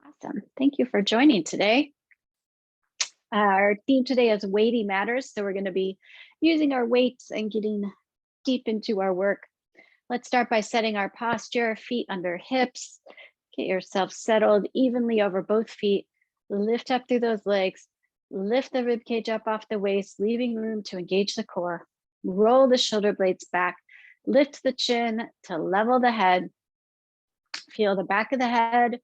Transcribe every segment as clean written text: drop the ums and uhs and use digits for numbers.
Awesome. Thank you for joining today. Our theme today is weighty matters. So we're going to be using our weights and getting deep into our work. Let's start by setting our posture, feet under hips. Get yourself settled evenly over both feet. Lift up through those legs. Lift the rib cage up off the waist, leaving room to engage the core. Roll the shoulder blades back. Lift the chin to level the head. Feel the back of the head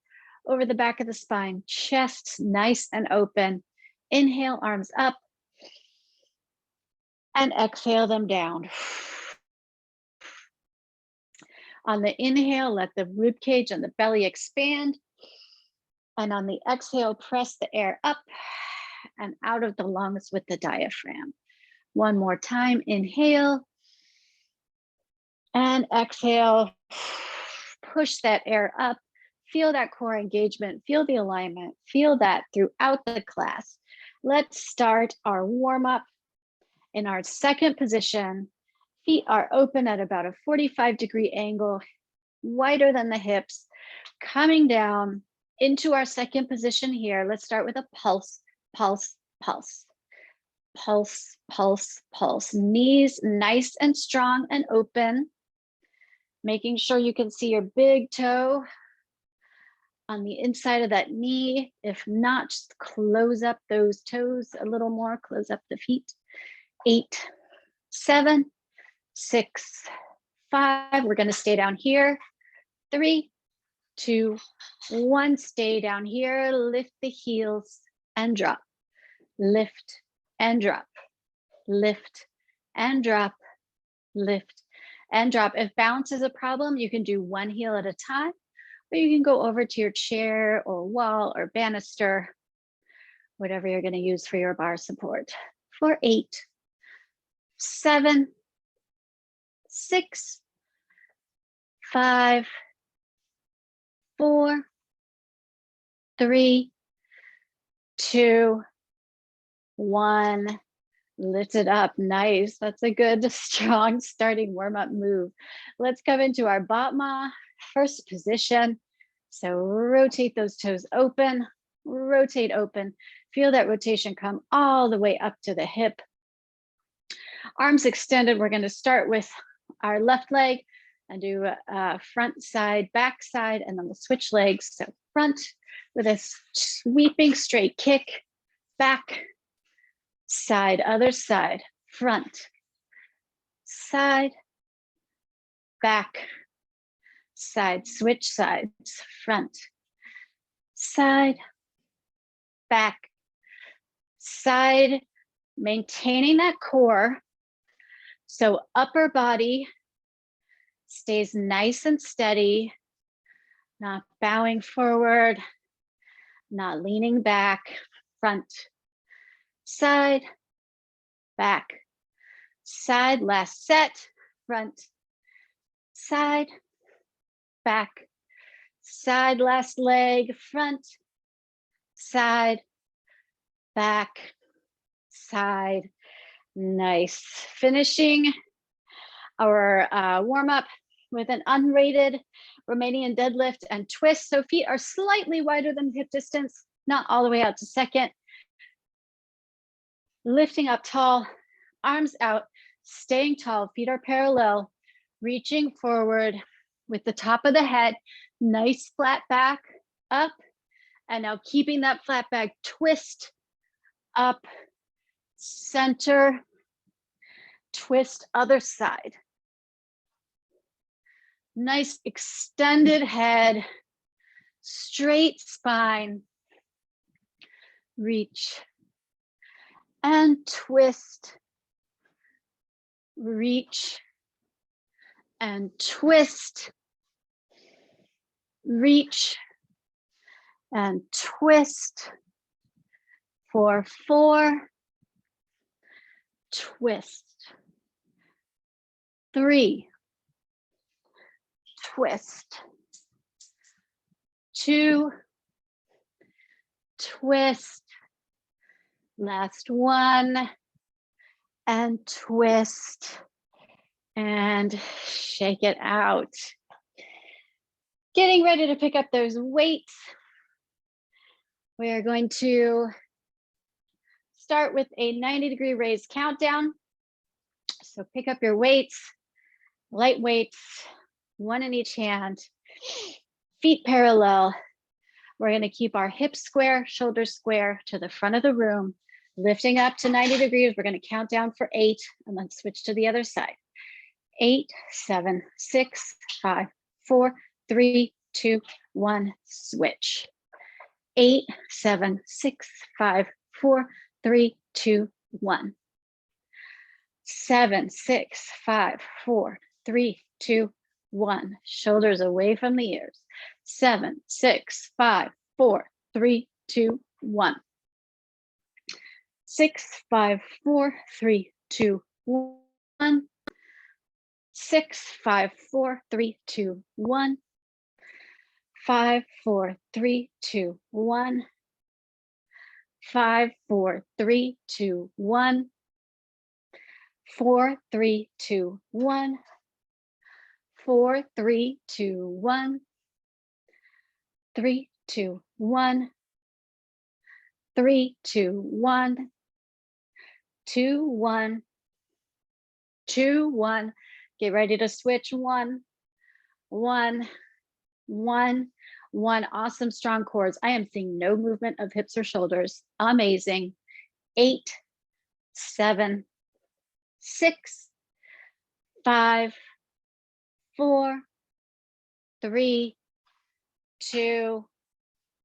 over the back of the spine, chest nice and open. Inhale, arms up, and exhale them down. On the inhale, let the rib cage and the belly expand. And on the exhale, press the air up and out of the lungs with the diaphragm. One more time, inhale and exhale. Push that air up. Feel that core engagement, feel the alignment, feel that throughout the class. Let's start our warm-up in our second position. Feet are open at about a 45-degree angle, wider than the hips, coming down into our second position here. Let's start with a pulse, pulse, pulse. Pulse, pulse, pulse. Knees nice and strong and open. Making sure you can see your big toe on the inside of that knee. If not, just close up those toes a little more, close up the feet. 8, 7, 6, 5. We're going to stay down here. 3, 2, 1. Stay down here. Lift the heels and drop. Lift and drop. Lift and drop. Lift and drop. If balance is a problem, you can do one heel at a time, or you can go over to your chair or wall or banister, whatever you're going to use for your bar support. For 8, 7, 6, 5, 4, 3, 2, 1. Lift it up. Nice. That's a good, strong starting warm-up move. Let's come into our Batma first position. So rotate those toes open, rotate open. Feel that rotation come all the way up to the hip. Arms extended. We're going to start with our left leg and do front side, back side, and then we'll switch legs. So front with a sweeping straight kick, back, side, other side, front, side, back, side, switch sides, front, side, back, side, maintaining that core. So upper body stays nice and steady, not bowing forward, not leaning back, front, side, back, side, last set, front, side, back, side, last leg, front, side, back, side. Nice. Finishing our warm-up with an unrated Romanian deadlift and twist. So feet are slightly wider than hip distance, not all the way out to second. Lifting up tall, arms out, staying tall, feet are parallel, reaching forward with the top of the head, nice flat back, up, and now keeping that flat back, twist, up, center, twist, other side. Nice extended head, straight spine, reach, and twist, reach, and twist, reach, and twist. For 4, twist, 3, twist, 2, twist, last one, and twist, and shake it out. Getting ready to pick up those weights. We are going to start with a 90-degree raise countdown. So pick up your weights, light weights, one in each hand, feet parallel. We're going to keep our hips square, shoulders square to the front of the room, lifting up to 90 degrees. We're going to count down for 8 and then switch to the other side. 8, 7, 6, 5, 4, 3, 2, 1, switch. 8, 7, 6, 5, 4, 3, 2, 1. 7, 6, 5, 4, 3, 2, 1. Shoulders away from the ears. 7, 6, 5, 4, 3, 2, 1. 6, 5, 4, 3, 2, 1. 6, 5, 4, 3, 2, 1. 5, 4, 3, 2, 1. 5, 4, 3, 2, 1. 4, 3, 2, 1. 4, 3, 2, 1. 3, 2, 1. 3, 2, 1. 2, 1. 2, 1. Get ready to switch. 1, 1, 1, 1. Awesome, strong cores. I am seeing no movement of hips or shoulders. Amazing. 8, 7, 6, 5, 4, 3, 2,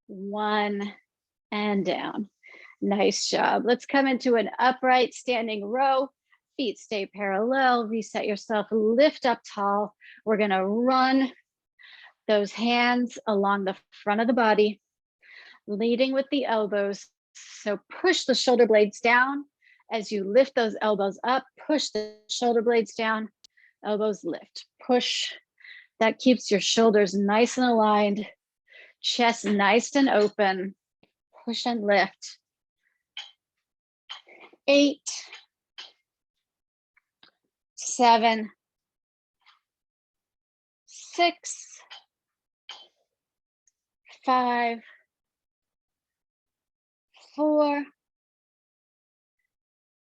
1, and down. Nice job. Let's come into an upright standing row. Feet stay parallel. Reset yourself. Lift up tall. We're going to run those hands along the front of the body, leading with the elbows. So push the shoulder blades down as you lift those elbows up. Push the shoulder blades down. Elbows lift. Push. That keeps your shoulders nice and aligned. Chest nice and open. Push and lift. 8, 7, 6, 5, 4,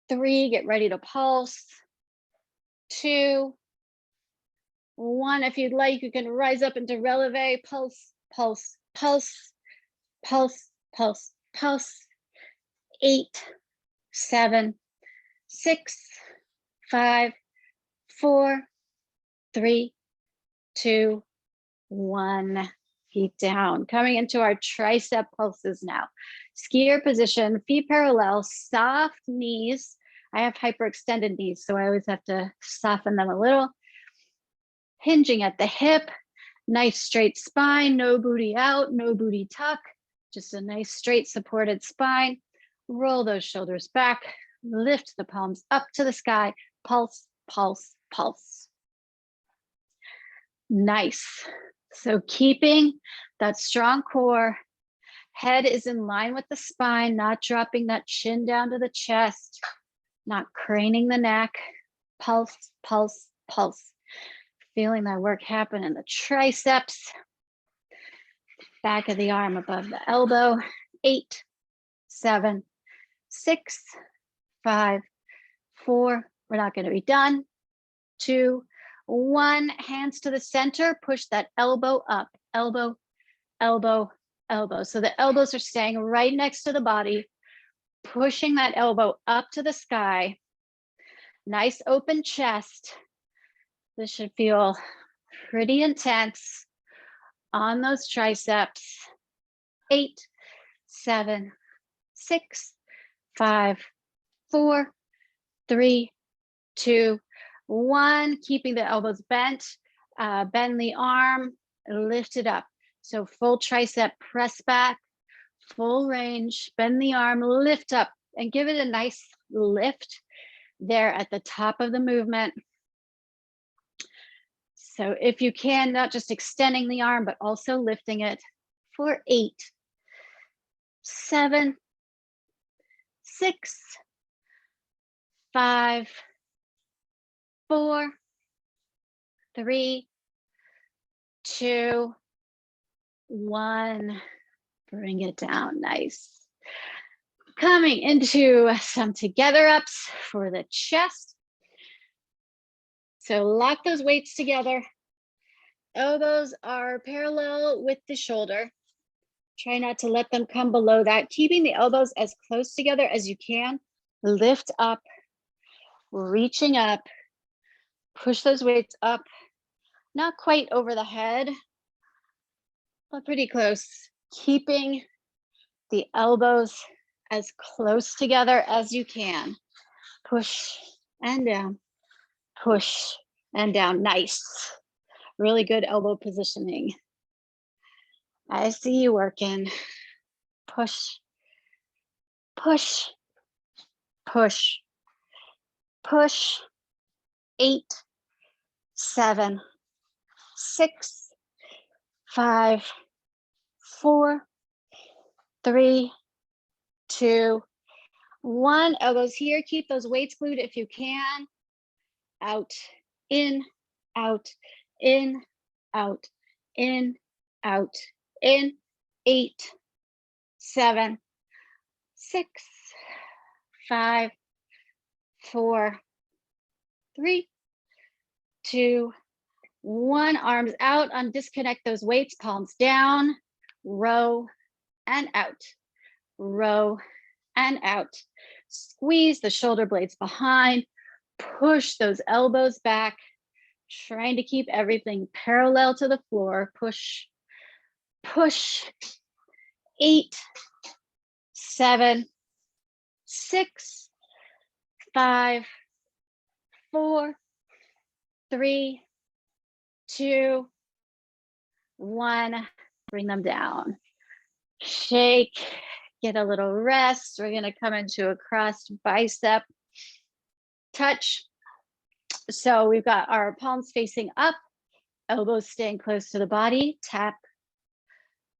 3. Get ready to pulse. 2, 1. If you'd like, you can rise up into releve. Pulse, pulse, pulse, pulse, pulse, pulse. 8, 7, 6, 5, 4, 3, 2, 1. Feet down. Coming into our tricep pulses now. Skier position, feet parallel, soft knees. I have hyperextended knees, so I always have to soften them a little. Hinging at the hip, nice straight spine, no booty out, no booty tuck, just a nice straight supported spine. Roll those shoulders back, lift the palms up to the sky, pulse, pulse, pulse. Nice. So keeping that strong core, head is in line with the spine, not dropping that chin down to the chest, not craning the neck. Pulse, pulse, pulse. Feeling that work happen in the triceps, back of the arm above the elbow. 8, 7, 6, 5, 4. We're not going to be done. 2, 1. Hands to the center. Push that elbow up. Elbow, elbow, elbow. So the elbows are staying right next to the body, pushing that elbow up to the sky. Nice open chest. This should feel pretty intense on those triceps. 8, 7, 6, 5, 4, 3, 2, 1. Keeping the elbows bent. Bend the arm, lift it up. So full tricep press back, full range, bend the arm, lift up, and give it a nice lift there at the top of the movement. So if you can, not just extending the arm, but also lifting it for 8, 7, 6, 5, 4, 3, 2, 1. Bring it down, nice. Coming into some together ups for the chest. So lock those weights together. Elbows are parallel with the shoulder. Try not to let them come below that. Keeping the elbows as close together as you can. Lift up, reaching up. Push those weights up. Not quite over the head, but pretty close. Keeping the elbows as close together as you can. Push and down, push and down. Nice. Really good elbow positioning. I see you working. Push, push, push, push. 8, 7, 6, 5, 4, 3, 2, 1. Elbows here. Keep those weights glued if you can. Out, in, out, in, out, in, out, in. 8, 7, 6, 5, 4, 3, 2, 1. Arms out. Undisconnect those weights. Palms down. Row and out. Row and out. Squeeze the shoulder blades behind. Push those elbows back. Trying to keep everything parallel to the floor. Push, push. 8, 7, 6, 5, 4, 3, 2, 1. Bring them down. Shake, get a little rest. We're going to come into a crossed bicep touch. So we've got our palms facing up, elbows staying close to the body. Tap,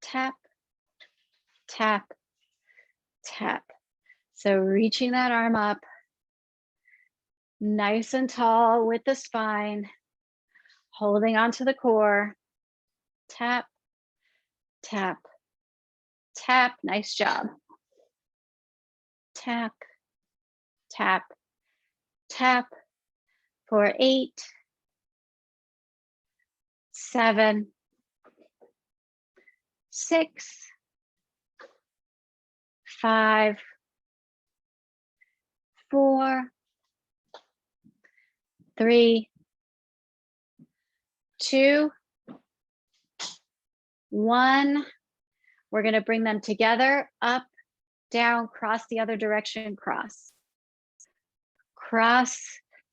tap, tap, tap. So reaching that arm up, nice and tall with the spine, holding onto the core. Tap, tap, tap. Nice job. Tap, tap, tap. For 8, 7, 6, 5, 4, 3, 2, 1. We're going to bring them together, up, down, cross the other direction, cross. Cross.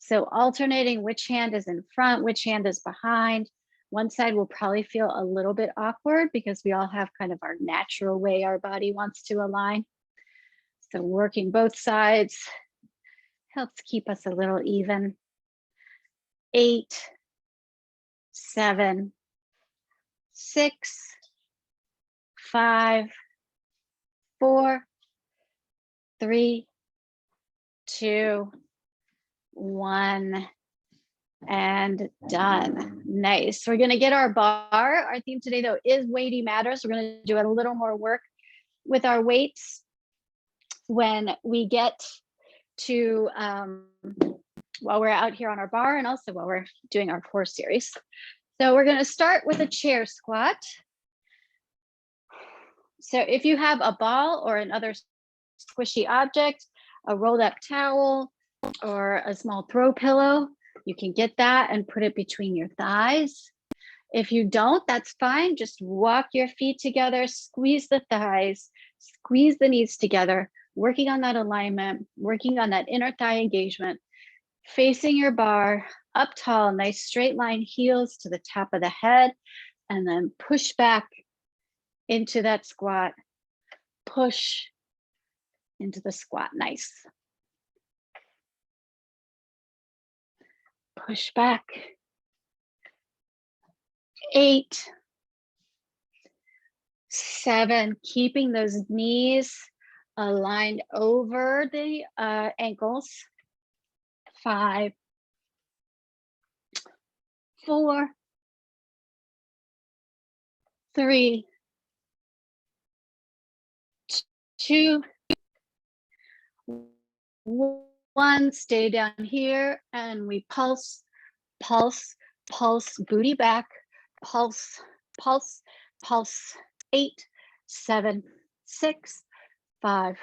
So alternating which hand is in front, which hand is behind. One side will probably feel a little bit awkward because we all have kind of our natural way our body wants to align. So working both sides helps keep us a little even. 8, 7, 6, 5, 4, 3, 2, 1, and done. Nice. We're going to get our bar. Our theme today, though, is weighty matters. We're going to do a little more work with our weights when we get to while we're out here on our bar, and also while we're doing our core series. So we're going to start with a chair squat. So if you have a ball or another squishy object, a rolled up towel, or a small throw pillow, you can get that and put it between your thighs. If you don't, that's fine. Just walk your feet together, squeeze the thighs, squeeze the knees together, working on that alignment, working on that inner thigh engagement, facing your bar, up tall, nice straight line, heels to the top of the head, and then push back into that squat, push into the squat. Nice. Push back. 8, 7, keeping those knees aligned over the ankles. 5, 4, 3, 2, 1. Stay down here and we pulse, pulse, pulse, booty back, pulse, pulse, pulse. 8, 7, 6, 5,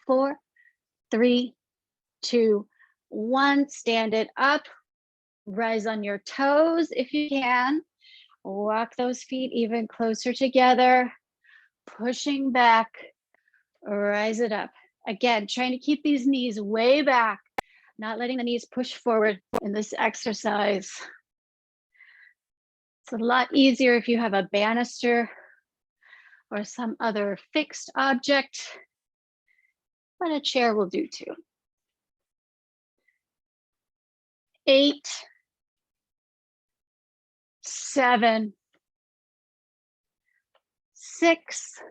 4, 3, 2, 1. Stand it up. Rise on your toes if you can. Walk those feet even closer together. Pushing back. Rise it up. Again, trying to keep these knees way back, not letting the knees push forward in this exercise. It's a lot easier if you have a banister or some other fixed object, but a chair will do too. 8, 7, 6,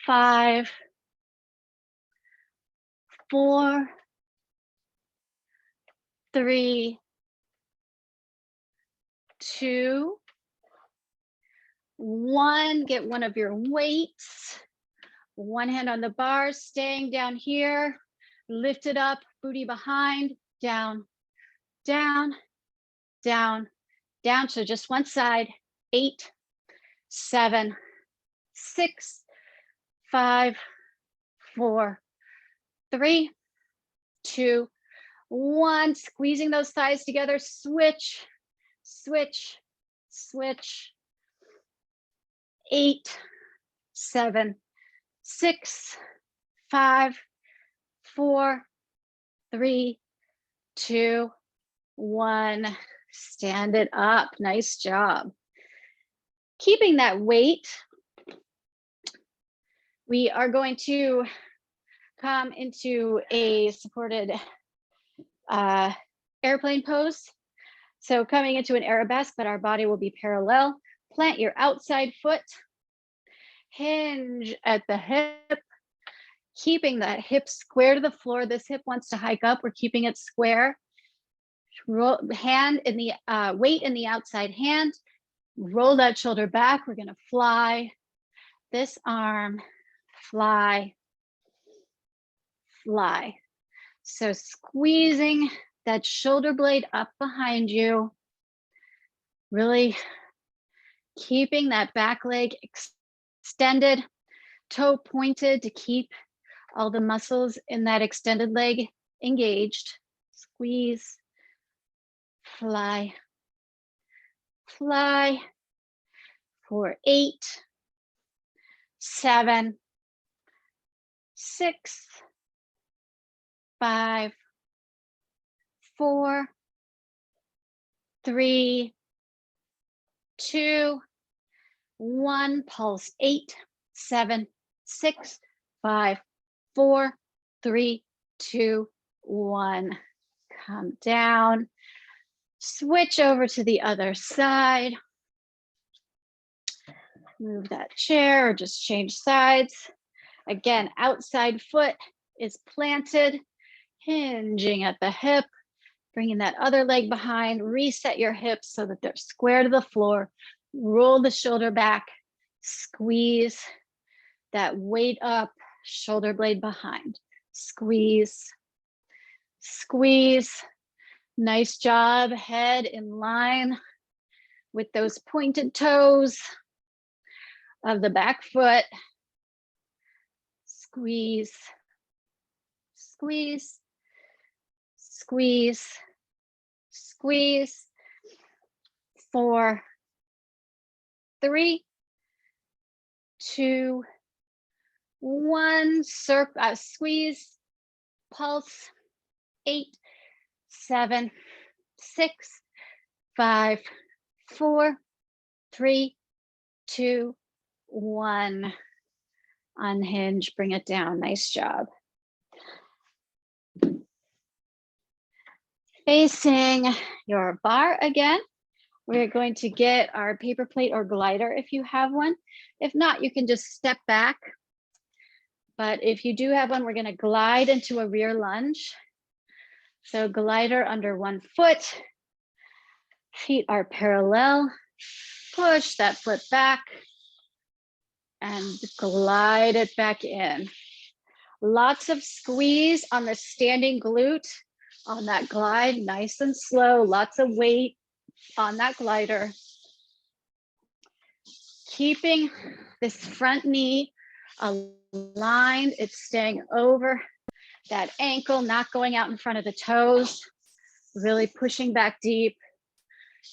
5, 4, 3, 2, 1. Get one of your weights. One hand on the bar, staying down here. Lift it up, booty behind, down, down, down, down. So just one side. 8, 7, 6, 5, 4, 3, 2, 1. Squeezing those thighs together. Switch, switch, switch. 8, 7, 6, 5, 4, 3, 2, 1. Stand it up. Nice job. Keeping that weight, we are going to come into a supported airplane pose. So coming into an arabesque, but our body will be parallel. Plant your outside foot. Hinge at the hip. Keeping that hip square to the floor. This hip wants to hike up. We're keeping it square. Roll, hand in the weight in the outside hand. Roll that shoulder back. We're going to fly this arm. Fly, fly. So squeezing that shoulder blade up behind you. Really keeping that back leg extended, toe pointed to keep all the muscles in that extended leg engaged. Squeeze, fly, fly for 8, 7, 6, 5, 4, 3, 2, 1. Pulse. 8, 7, 6, 5, 4, 3, 2, 1. Come down. Switch over to the other side. Move that chair or just change sides. Again, outside foot is planted, hinging at the hip, bringing that other leg behind. Reset your hips so that they're square to the floor. Roll the shoulder back, squeeze that weight up, shoulder blade behind. Squeeze, squeeze. Nice job, head in line with those pointed toes of the back foot. Squeeze, squeeze, squeeze, squeeze. 4, 3, 2, 1. Squeeze, pulse. 8, 7, 6, 5, 4, 3, 2, 1. Unhinge, bring it down. Nice job. Facing your bar again. We're going to get our paper plate or glider if you have one. If not, you can just step back. But if you do have one, we're going to glide into a rear lunge. So glider under one foot. Feet are parallel. Push that foot back. and glide it back in. Lots of squeeze on the standing glute on that glide, nice and slow, lots of weight on that glider. Keeping this front knee aligned, it's staying over that ankle, not going out in front of the toes, really pushing back deep.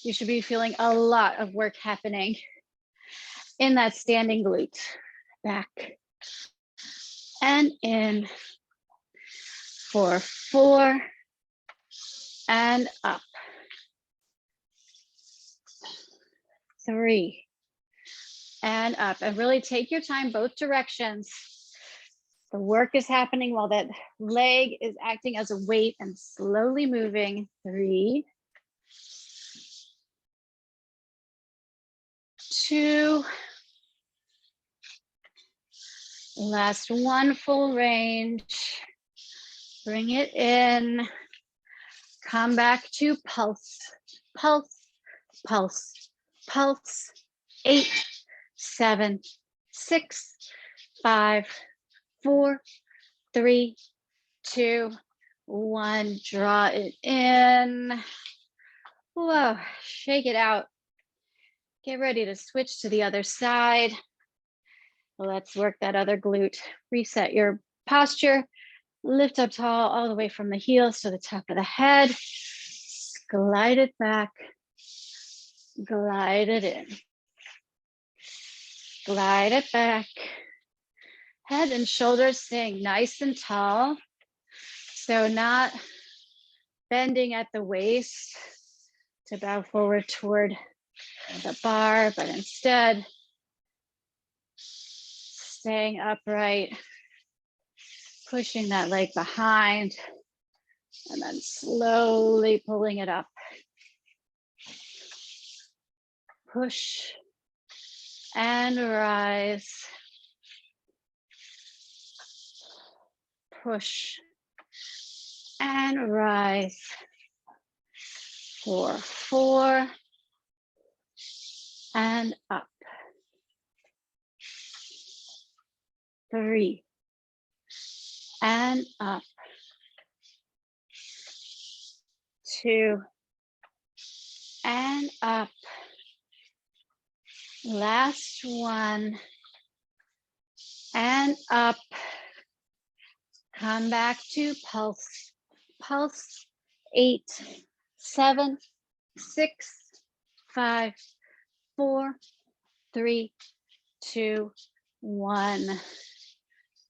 You should be feeling a lot of work happening in that standing glute. Back and in for 4 and up. 3 and up. And really take your time both directions. The work is happening while that leg is acting as a weight and slowly moving. 3, 2, last one full range. Bring it in. Come back to pulse, pulse, pulse, pulse. 8, 7, 6, 5, 4, 3, 2, 1. Draw it in. Whoa, shake it out. Get ready to switch to the other side. Let's work that other glute. Reset your posture. Lift up tall all the way from the heels to the top of the head. Glide it back. Glide it in. Glide it back. Head and shoulders staying nice and tall. So not bending at the waist to bow forward toward the bar, but instead staying upright, pushing that leg behind, and then slowly pulling it up. Push and rise. Push and rise for 4 and up. 3 and up. 2 and up. Last one and up. Come back to pulse. Pulse. 8, 7, 6, 5, 4, 3, 2, 1.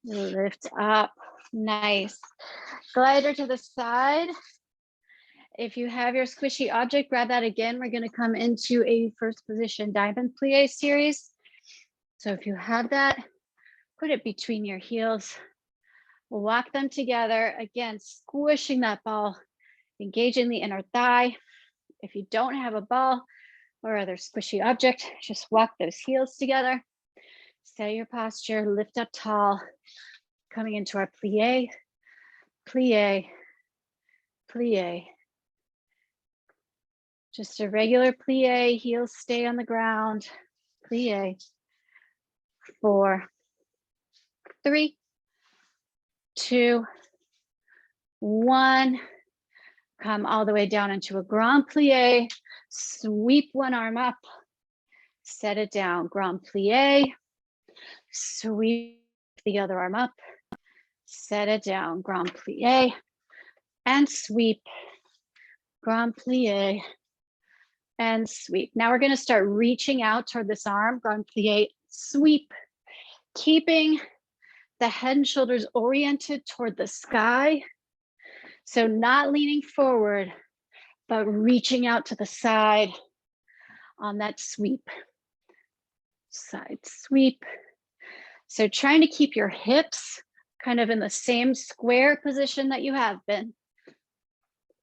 Lift up. Nice. Glider to the side. If you have your squishy object, grab that again. We're going to come into a first position diamond plie series. So if you have that, put it between your heels. Walk them together. Again, squishing that ball, engaging the inner thigh. If you don't have a ball or other squishy object, just walk those heels together. Set your posture, lift up tall, coming into our plie, plie, plie. Just a regular plie, heels stay on the ground, plie. 4, 3, 2, 1. Come all the way down into a grand plie. Sweep one arm up, set it down. Grand plie. Sweep the other arm up, set it down. Grand plie and sweep. Grand plie and sweep. Now we're going to start reaching out toward this arm. Grand plie, sweep. Keeping the head and shoulders oriented toward the sky. So not leaning forward, but reaching out to the side on that sweep. Side sweep. So trying to keep your hips kind of in the same square position that you have been.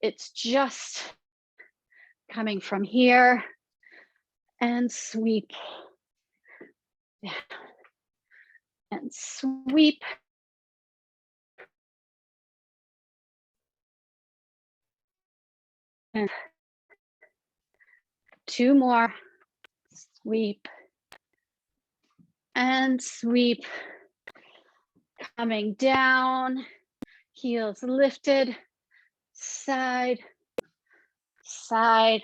It's just coming from here and sweep. Yeah. And sweep. And 2 more. Sweep and sweep. Coming down, heels lifted, side, side,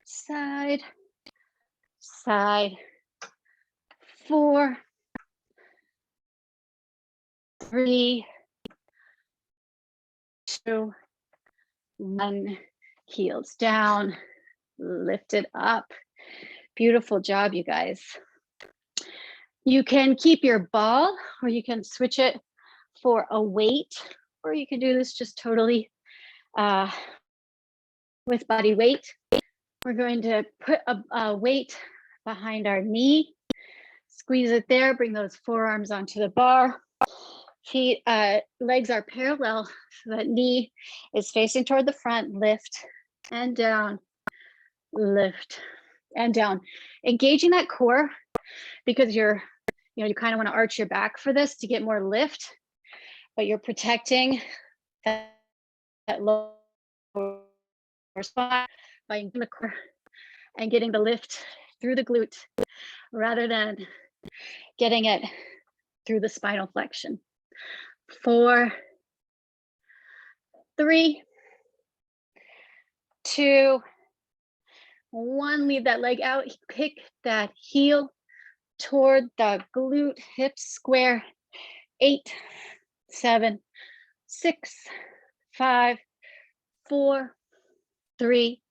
side, side. 4, 3, 2, 1. Heels down, lift it up. Beautiful job, you guys. You can keep your ball, or you can switch it for a weight, or you can do this just totally with body weight. We're going to put a weight behind our knee, squeeze it there, bring those forearms onto the bar. Feet, legs are parallel, so that knee is facing toward the front. Lift and down, lift and down. Engaging that core, because you kind of want to arch your back for this to get more lift, but you're protecting that lower spine by engaging the core and getting the lift through the glute rather than getting it through the spinal flexion. 4, 3, 2, 1. Leave that leg out. Kick that heel toward the glute, hips square. 8, 7, 6, 5, 4, 3,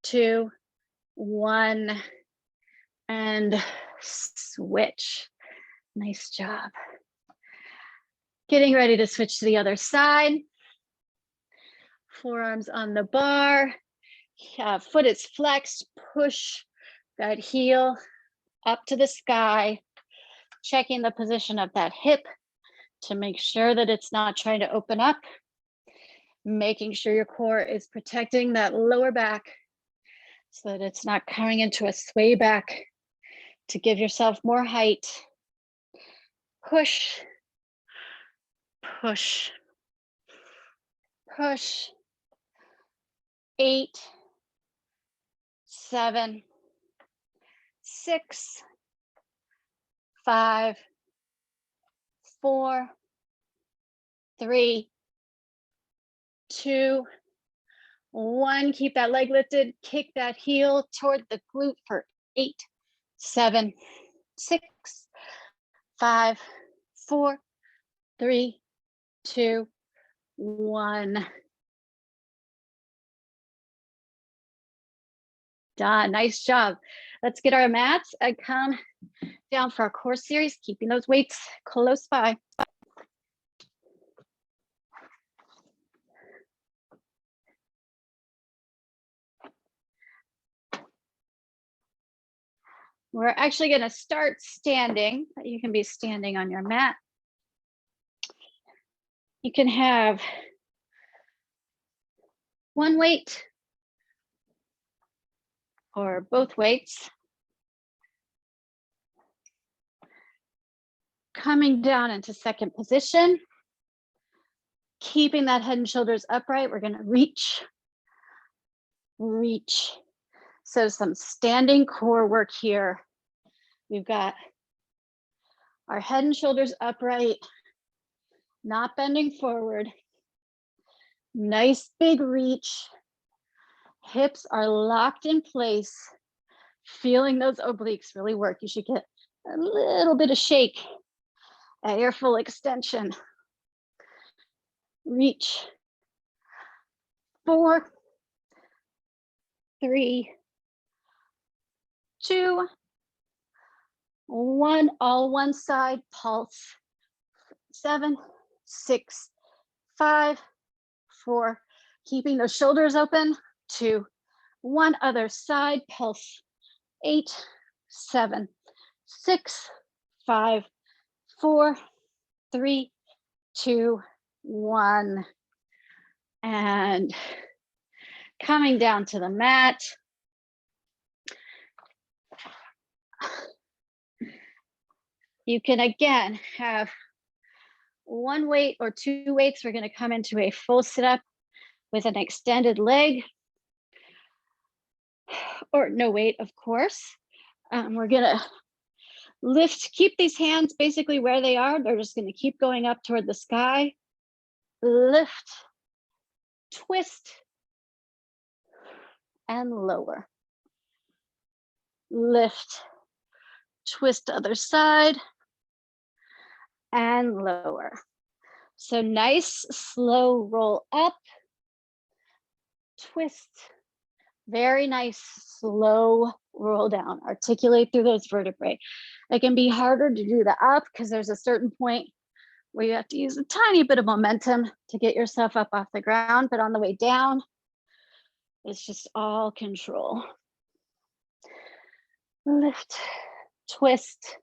2, 1. And switch. Nice job. Getting ready to switch to the other side. Forearms on the bar. Foot is flexed. Push that heel up to the sky. Checking the position of that hip to make sure that it's not trying to open up. Making sure your core is protecting that lower back so that it's not coming into a sway back to give yourself more height. Push, push, push. 8, 7, 6, 5, 4, 3, 2, 1. Keep that leg lifted. Kick that heel toward the glute for 8, 7, 6, 5, 4, 3, 2, 1. Done. Nice job. Let's get our mats and come down for our core series, keeping those weights close by. We're actually going to start standing. You can be standing on your mat. You can have one weight or both weights. Coming down into second position. Keeping that head and shoulders upright. We're going to reach, reach. So some standing core work here. We've got our head and shoulders upright, not bending forward. Nice big reach. Hips are locked in place. Feeling those obliques really work. You should get a little bit of shake at your full extension. Reach. 4, 3, 2, 1. All one side. Pulse. 7, 6, 5, 4. Keeping those shoulders open. 2, 1. Other side. Pulse. 8, 7, 6, 5, 4, 3, 2, 1. And coming down to the mat. You can again have one weight or two weights. We're going to come into a full sit-up with an extended leg, or no weight, of course. We're going to Lift, keep these hands basically where they are. They're just going to keep going up toward the sky. Lift, twist, and lower. Lift, twist other side, and lower. So nice, slow roll up, twist, very nice, slow roll down. Articulate through those vertebrae. It can be harder to do the up because there's a certain point where you have to use a tiny bit of momentum to get yourself up off the ground, but on the way down, it's just all control. Lift, twist,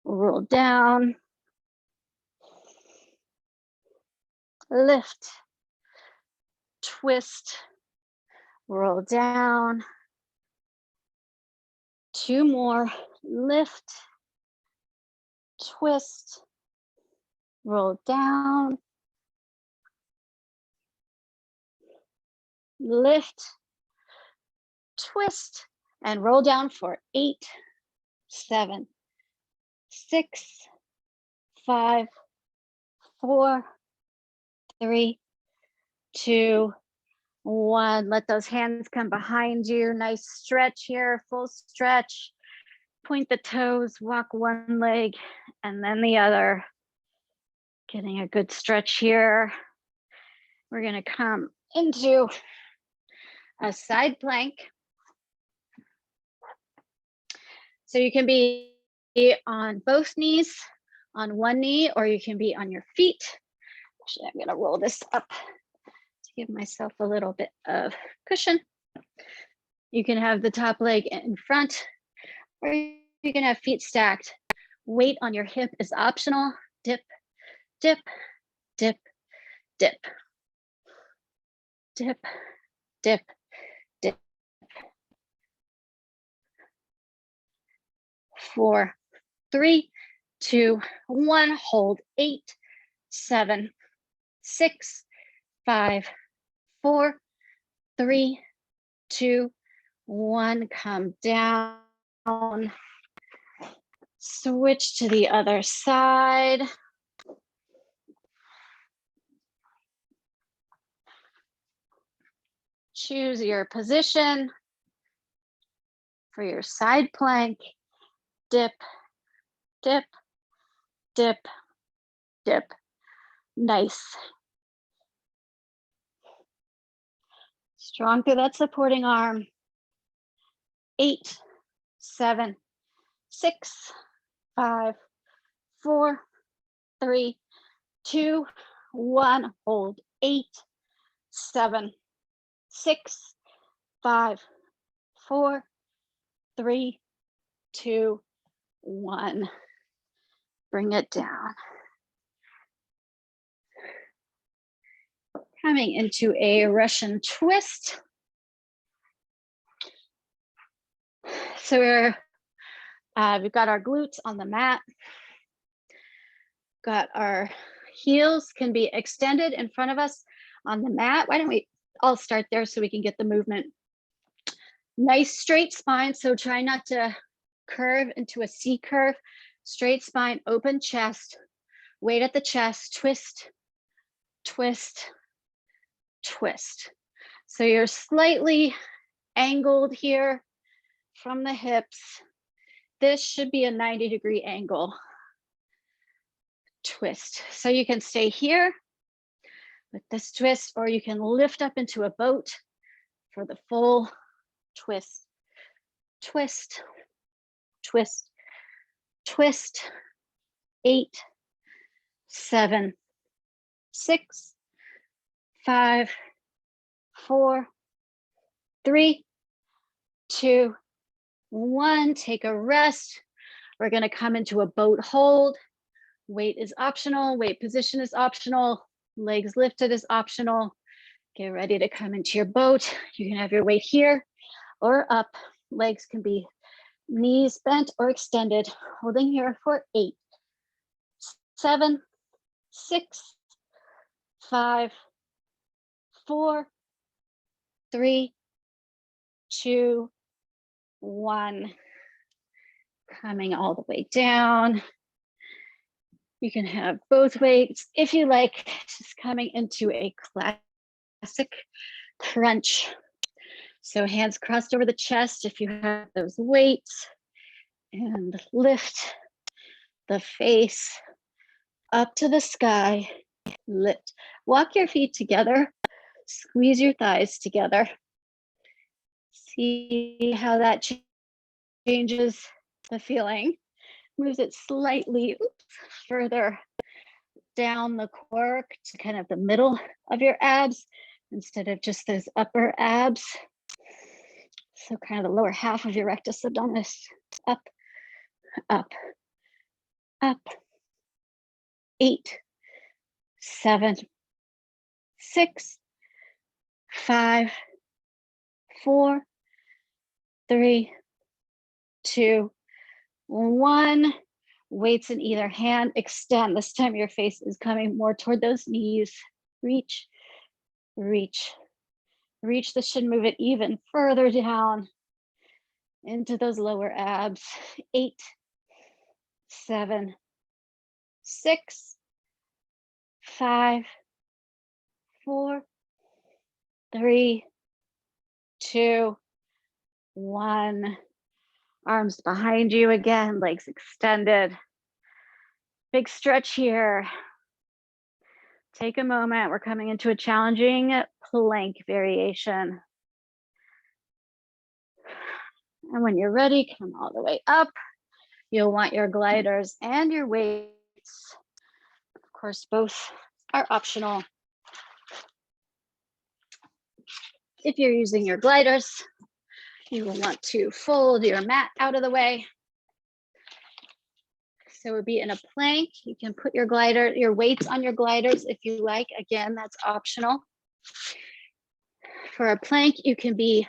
roll down, lift, twist, roll down. 2 more, lift, twist, roll down, lift, twist, and roll down for 8, 7, 6, 5, 4, 3, 2, 1. Let those hands come behind you. Nice stretch here, full stretch. Point the toes, walk one leg and then the other. Getting a good stretch here. We're going to come into a side plank. So you can be on both knees, on one knee, or you can be on your feet. Actually, I'm going to roll this up to give myself a little bit of cushion. You can have the top leg in front, or you can have feet stacked. Weight on your hip is optional. Dip, dip, dip, dip. Dip, dip, dip. 4, 3, 2, 1. Hold 8, 7, 6, 5, 4, 3, 2, 1. Come down. Switch to the other side. Choose your position for your side plank. Dip, dip, dip, dip. Nice. Strong through that supporting arm. 8, 7, 6, 5, 4, 3, 2, 1. Hold 8, 7, 6, 5, 4, 3, 2, 1. Bring it down. Coming into a Russian twist. So we've got our glutes on the mat. Got our heels can be extended in front of us on the mat. Why don't we all start there so we can get the movement. Nice straight spine, so try not to curve into a C curve. Straight spine, open chest, weight at the chest, twist, twist, twist. So you're slightly angled here from the hips. This should be a 90-degree angle. Twist. So you can stay here with this twist, or you can lift up into a boat for the full twist. Twist, twist, twist. 8, 7, 6, 5, 4, 3, 2, 1. Take a rest. We're going to come into a boat hold. Weight is optional. Weight position is optional. Legs lifted is optional. Get ready to come into your boat. You can have your weight here or up. Legs can be knees bent or extended. Holding here for 8, 7, 6, 5, 4, 3, 2, 1. Coming all the way down. You can have both weights if you like, just coming into a classic crunch. So hands crossed over the chest if you have those weights, and lift the face up to the sky. Lift. Walk your feet together. Squeeze your thighs together. See how that changes the feeling. Moves it slightly further down the core to kind of the middle of your abs instead of just those upper abs. So kind of the lower half of your rectus abdominis. Up, up, up. 8, 7, 6, 5, 4, 3, 2, 1. Weights in either hand. Extend. This time your face is coming more toward those knees. Reach, reach, reach. This should move it even further down into those lower abs. 8, 7, 6, 5, 4, 3, 2, 1. Arms behind you again, legs extended. Big stretch here. Take a moment. We're coming into a challenging plank variation. And when you're ready, come all the way up. You'll want your gliders and your weights. Of course, both are optional. If you're using your gliders, you will want to fold your mat out of the way. So it would be in a plank. You can put your weights on your gliders if you like. Again, that's optional. For a plank, you can be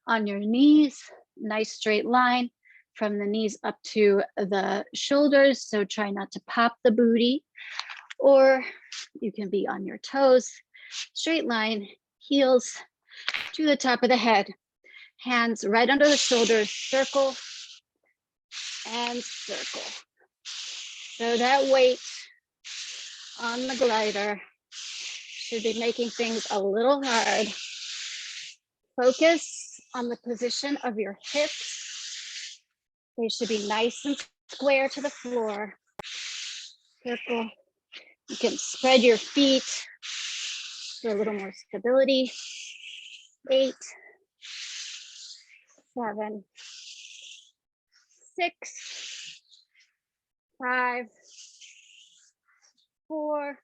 on your knees, nice straight line from the knees up to the shoulders. So try not to pop the booty. Or you can be on your toes, straight line, heels to the top of the head. Hands right under the shoulders, circle and circle. So that weight on the glider should be making things a little hard. Focus on the position of your hips. They should be nice and square to the floor. Circle. You can spread your feet for a little more stability. 8, 7, 6, 5, 4,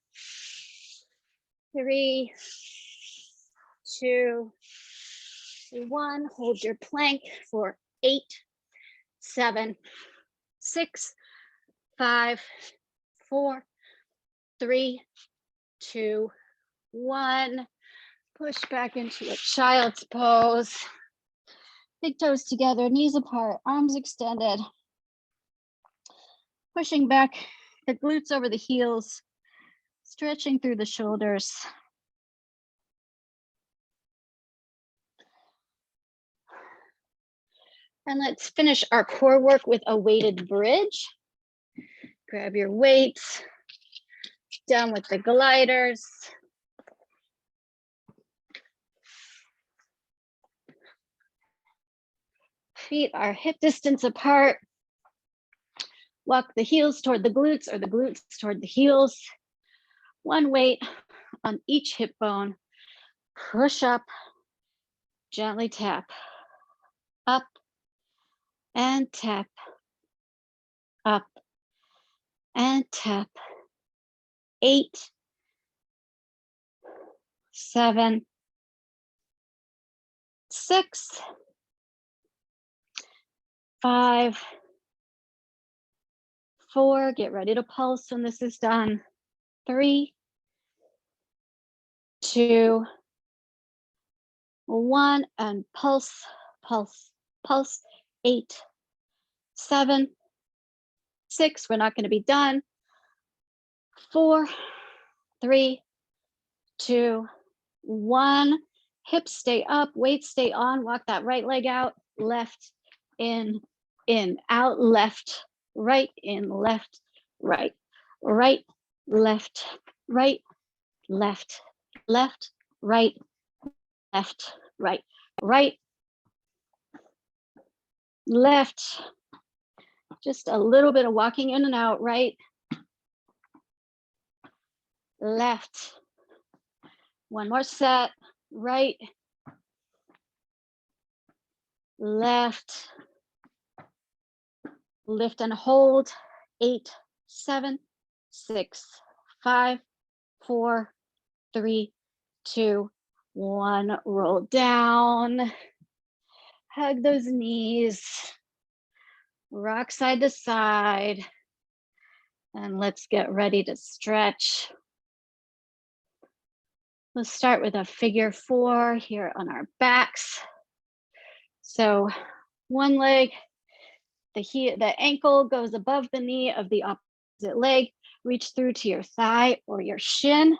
3, 2, 1. Hold your plank for 8, 7, 6, 5, 4, 3, 2, 1. Push back into a child's pose. Big toes together, knees apart, arms extended. Pushing back the glutes over the heels, stretching through the shoulders. And let's finish our core work with a weighted bridge. Grab your weights, down with the gliders. Feet are hip distance apart. Walk the heels toward the glutes or the glutes toward the heels. One weight on each hip bone. Push up, gently tap. Up and tap. Up and tap. 8, 7, 6, 5, 4. Get ready to pulse when this is done. 3, 2, 1, and pulse, pulse, pulse. 8, 7, 6. We're not going to be done. 4, 3, 2, 1. Hips stay up, weights stay on. Walk that right leg out, left in, in, out, left, right, in, left, right, right, left, right, left, left, right, left, right, right, left. Just a little bit of walking in and out, right, left. One more set, right, left, lift and hold, 8, 7, 6, 5, 4, 3, 2, 1, roll down, hug those knees, rock side to side, and let's get ready to stretch. Let's start with a figure 4 here on our backs. So one leg, the ankle goes above the knee of the opposite leg. Reach through to your thigh or your shin.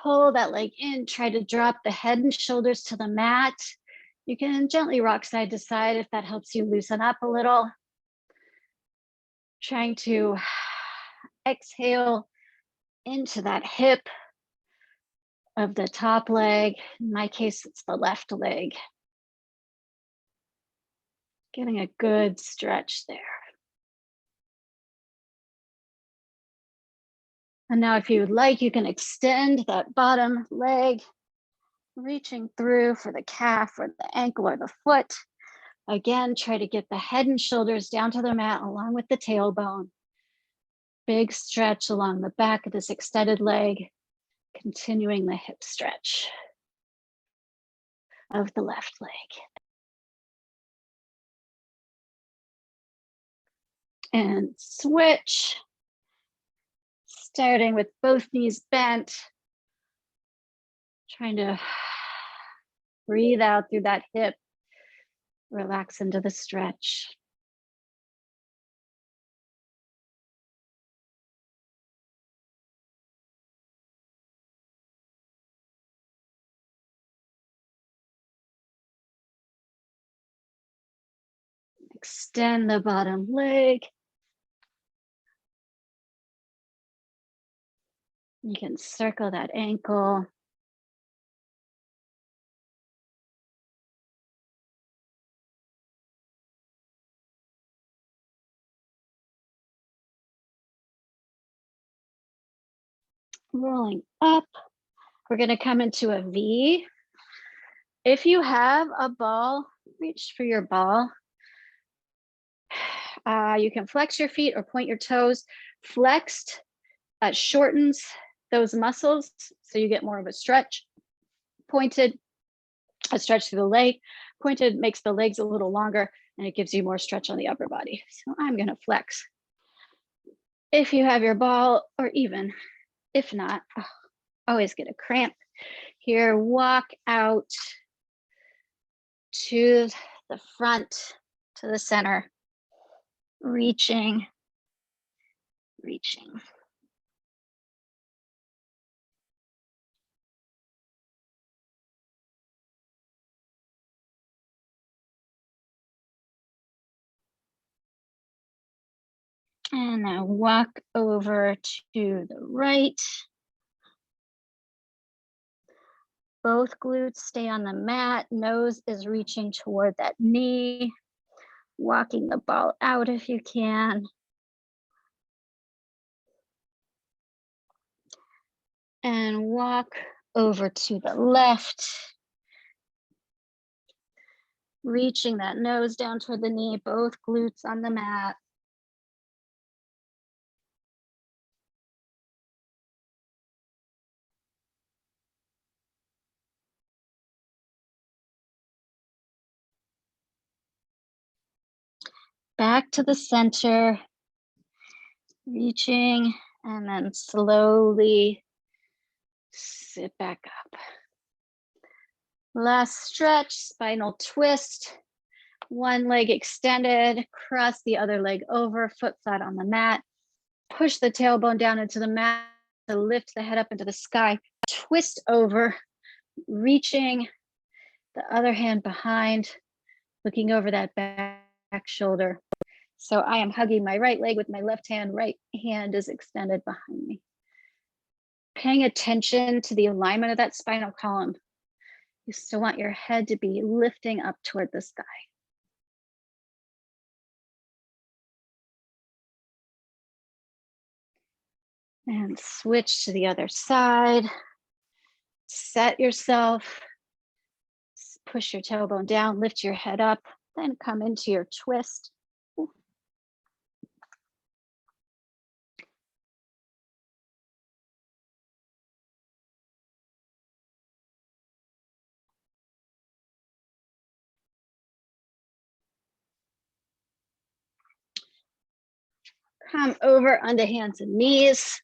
Pull that leg in, try to drop the head and shoulders to the mat. You can gently rock side to side if that helps you loosen up a little. Trying to exhale into that hip of the top leg. In my case, it's the left leg. Getting a good stretch there. And now if you would like, you can extend that bottom leg, reaching through for the calf or the ankle or the foot. Again, try to get the head and shoulders down to the mat along with the tailbone. Big stretch along the back of this extended leg, continuing the hip stretch of the left leg. And switch. Starting with both knees bent. Trying to breathe out through that hip. Relax into the stretch. Extend the bottom leg. You can circle that ankle. Rolling up. We're going to come into a V. If you have a ball, reach for your ball. You can flex your feet or point your toes. Flexed shortens those muscles, so you get more of a stretch. Pointed, a stretch through the leg. Pointed makes the legs a little longer, and it gives you more stretch on the upper body. So I'm going to flex. If you have your ball, or even if not, always get a cramp. Here, walk out to the front, to the center, reaching. And now walk over to the right. Both glutes stay on the mat. Nose is reaching toward that knee. Walking the ball out if you can. And walk over to the left. Reaching that nose down toward the knee, both glutes on the mat. Back to the center, reaching, and then slowly sit back up. Last stretch, spinal twist. One leg extended, cross the other leg over, foot flat on the mat. Push the tailbone down into the mat to lift the head up into the sky. Twist over, reaching the other hand behind, looking over that back shoulder. So I am hugging my right leg with my left hand. Right hand is extended behind me. Paying attention to the alignment of that spinal column. You still want your head to be lifting up toward the sky. And switch to the other side. Set yourself. Push your tailbone down, lift your head up, then come into your twist. Come over onto hands and knees.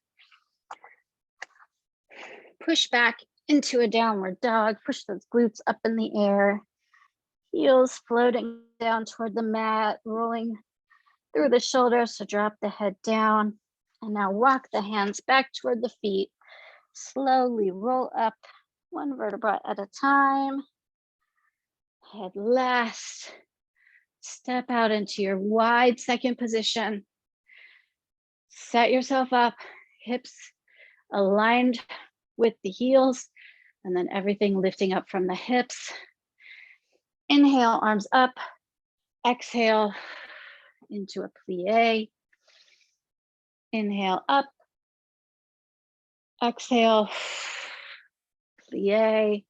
Push back into a downward dog. Push those glutes up in the air. Heels floating down toward the mat, rolling through the shoulders to drop the head down. And now walk the hands back toward the feet. Slowly roll up one vertebra at a time. Head last. Step out into your wide second position. Set yourself up, hips aligned with the heels, and then everything lifting up from the hips. Inhale, arms up. Exhale into a plie. Inhale up. Exhale, plie.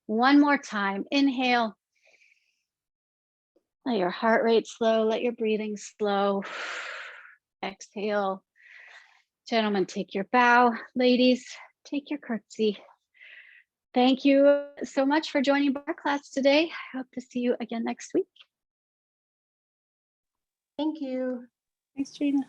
One more time. Inhale. Let your heart rate slow. Let your breathing slow. Exhale. Gentlemen, take your bow. Ladies, take your curtsy. Thank you so much for joining Barre class today. I hope to see you again next week. Thank you. Thanks, Trina.